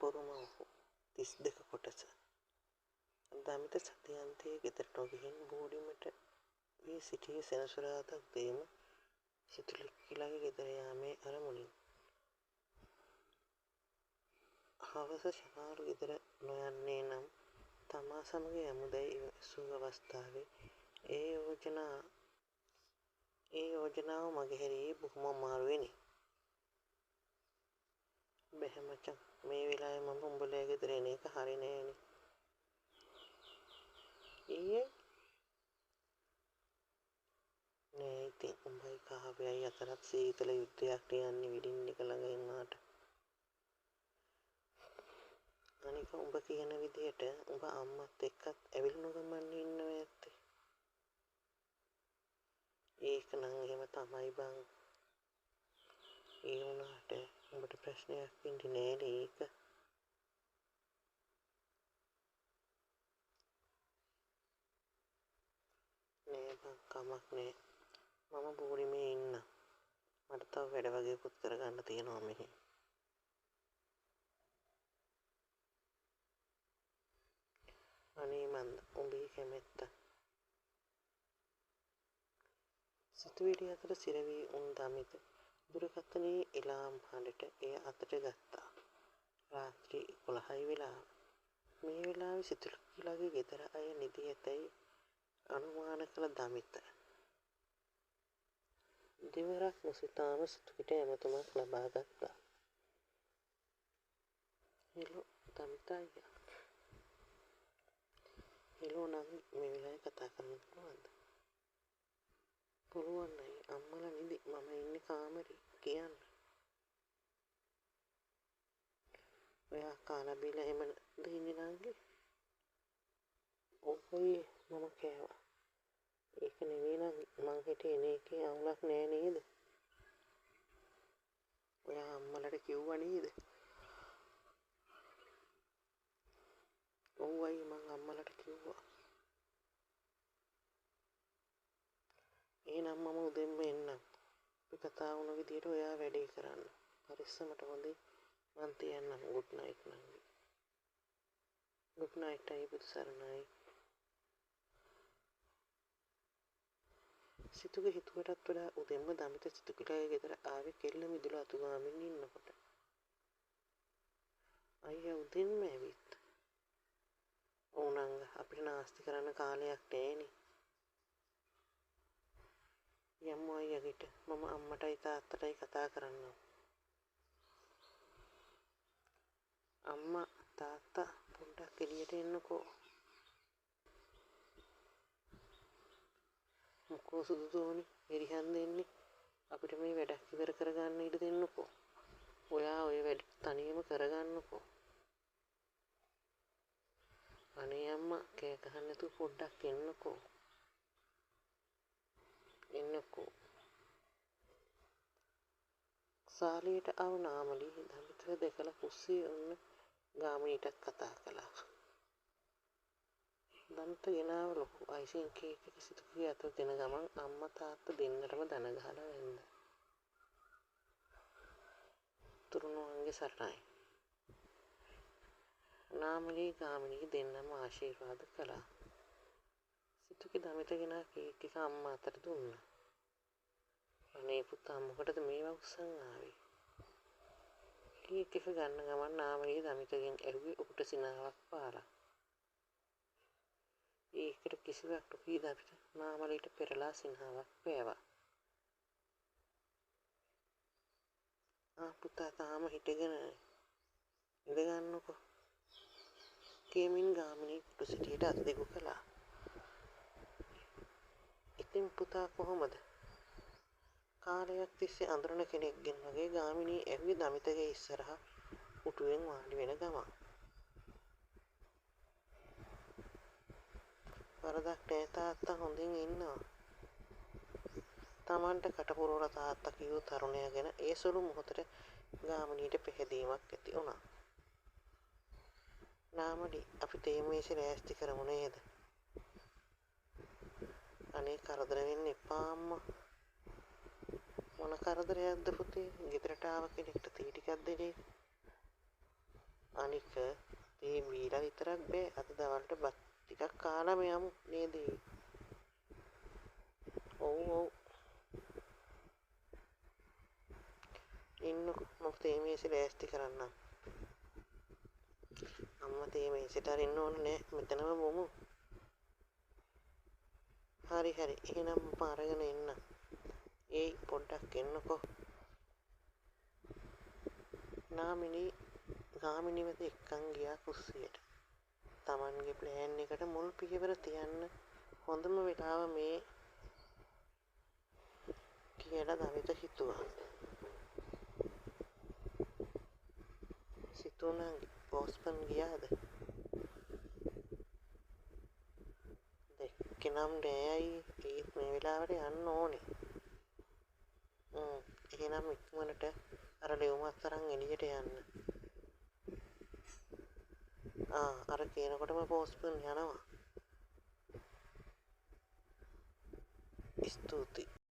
පොරුම 32 කොටස. දමිත සතියන්තයේ ගෙදර නොගිහින් බෝඩිමට වී සිටියේ සෙනසුරාදා උදේම සිතුලික්කිලාගේ ගෙදර යාමේ අරමුණින්. හවස ශමාරු ගෙදර නොයන්නේ නම් තමා සමග යමුදැයි සූ අවස්ථාවේ ඒ යෝජනාව මගහැරියේ බොහොම අමාරුවෙනි. බැහැ මචං, මේ වෙලාවේ මම උඹලා ගෙදර එන එක හරි නෑනේ. නෑ ඉතින් උඹයි කාව්‍යයි අතරත් සීතල යුද්ධයක් යන්නේ විලින් එක ළඟ එන්නාට. අනික උඹ කියන විදියට උඹ අම්මත් එක්කත් ඇවිල්ුණු ගමන් ඉන්නව ඇත්තේ. ඒක නම් එහෙම තමයි බං. ඒ වුණාට උඹට ප්‍රශ්නයක් වෙන්නේ නෑනේ ඒක. නෑ බං, කමක් නෑ. මම බෝඩිමේ ඉන්නම්. මට තව වැඩ වගේකුත් කරගන්න තියෙනවා මෙහි. අනේ මන්ද උඹේ කැමැත්ත. සිතුවිලි අතර සිරවී උන් දමිත දුරකථනයේ එලාම් හඬට එය අතට ගත්තා. රාත්‍රී 11යි වෙලාව. මේ වෙලාවේ සිතුලික්කිලාගේ ගෙදර අය නිදි ඇතැයි අනුමාන කළ දමිත දෙවරක් නොසිතාම සිතුවිට ඇමතුමක් ලබා ගත්තා. හෙලෝ දමිත අයියා. හෙලෝ නම් මේ වෙලාවේ කතා කරන්න පුළුවන්ද? පුළුවන් නයි. අම්මලා නිදි. මම ඉන්නේ කාමරේ. කියන්න. ඔයා කාලා බීලා එහෙමද ඉන්නේ නංගි? ඔව් අයියේ, මම කෑවා. ඒක නෙවෙයි නම් මං හිතේ එන එකේ අවුලක් නෑ නේද? ඔයා අම්මලට කිව්වා නේද? ඔව් අයියේ, මං අම්මලට කිව්වා. එහෙනම් මම උදෙන්ම එන්නම්. අපි කතා වුණ විදියට ඔයා වැඩේ කරන්න. පරිස්සමට හොඳේ. මං තියන්නම්. ගුඩ් නයිට් නංගි. ගුඩ් නයිට් අයියේ, බුදු සරණයි. සිතුගේ හිතුවටත් වඩා උදෙන්ම දමිත සිතුකිලාගේ ගෙදර ආවේ කෙල්ල මිදුල අතුගාමින් ඉන්නකොට. අයියා උදෙන්ම ඇවිත්. ඔව් නංගා, අපිට නාස්ති කරන්න කාලයක් නෑනේ. යමු අයියාගෙට. මම අම්මටයි තාත්තටයි කතා කරන්නම්. අම්මා තාත්තා පොඩ්ඩක් එළියට එන්නකෝ. මොකෝ සුදු තෝනි එරිහන් දෙන්නේ. අපිට මේ වැඩක් ඉවර කරගන්න ඉඩ දෙන්නකෝ. ඔයා ඔය වැඩ තනියම කරගන්නකෝ. අනේ අම්මා, කෑ ගහන්න නැතුව පොඩ්ඩක් එන්නකෝ. එන්නකෝ. සාලියට ආව නාමලී දමිතව දැකලා කුස්සියේ ඔන්න ගාමිණීටත් කතා කළා. දමිත ගෙනාව ලොකු අයිසින් කේක් එක සිතුගේ අතට දෙන ගමන් අම්මා තාත්තා දෙන්නටම දන ගහලා වැන්දා. තුරුණුවන්ගේ සරණයි. නාමලී ගාමිණී දෙන්නම ආශිර්වාද කළා. සිතුගේ දමිත ගෙනා කේක් එක අම්මා අතට දුන්නා. අනේ පුතා, මොකටද මේවා උස්සන් ආවේ? කේක් එක ගන්න ගමන් නාමලී දමිතගෙන් ඇහුවේ ඔහුට සිනාවක් පාලා. ඒකට කිසිවක් නොකී දමිත නාමලීට පෙරලා සිනාවක් පෑවා. පුතා තාම හිටගෙන ඉඳගන්නකෝ. කියමින් ගාමිණී කුරුසිටියට අත දෙකු කළා. ඉතින් පුතා කොහොමද? කාලයක් තිස්සේ අඳුරන කෙනෙක්ගෙන් වගේ ගාමිණී ඇහුවේ දමිතගේ ඉස්සරහා උටුවෙන් වාඩි වෙන ගමන්. වරදක් නෑ තාත්තා, හොඳින් ඉන්නවා. තමන්ට කටපුරවල තාත්තා කියූ තරුණයා ගැන ඒ සුළු මොහොතට ගාමිණීට පැහැදීමක් ඇති වුණා. නාමලී, අපි තේ මේසෙ ලෑස්ති කරමු නේද? අනේ කරදර වෙන්න එපා අම්මා. මොන කරදරයක්ද පුතේ? ගෙදරට ආව කෙනෙක්ට තේ ටිකක් දෙන එක. අනික තේ බීලා විතරක් බෑ. අද දවල්ට බත් ටිකක් කාලාම යමු නේද? ඔව් ඔව්. ඉන්නකො මම තේ මේසෙ ලෑස්ති කරන්නම්. අම්මා තේ මේසෙට අරින්න ඕනේ නෑ. මෙතනම බොමු. හරි හරි. එහෙනම් මම අරගෙන එන්නම්. ඒයි පොඩ්ඩක් එන්නකෝ. ගාමිණීව එක්කන් ගියා කුස්සියට. තමන්ගේ ප්ලෑන් එකට මුල් පියවර තියන්න හොඳම වෙලාව මේ කියලා දමිත හිතුවා. සිතුණා පෝස්ට්මන් ගියාද? දැක්කනම් නෑයි. ඒත් මේ වෙලාවට යන්න ඕනේ. එහෙනම් ඉක්මනට අර ලියුමත් අරන් එළියට යන්න. අර කියනකොටම පෝස්ට්මන් යනවා. ස්තුතියි.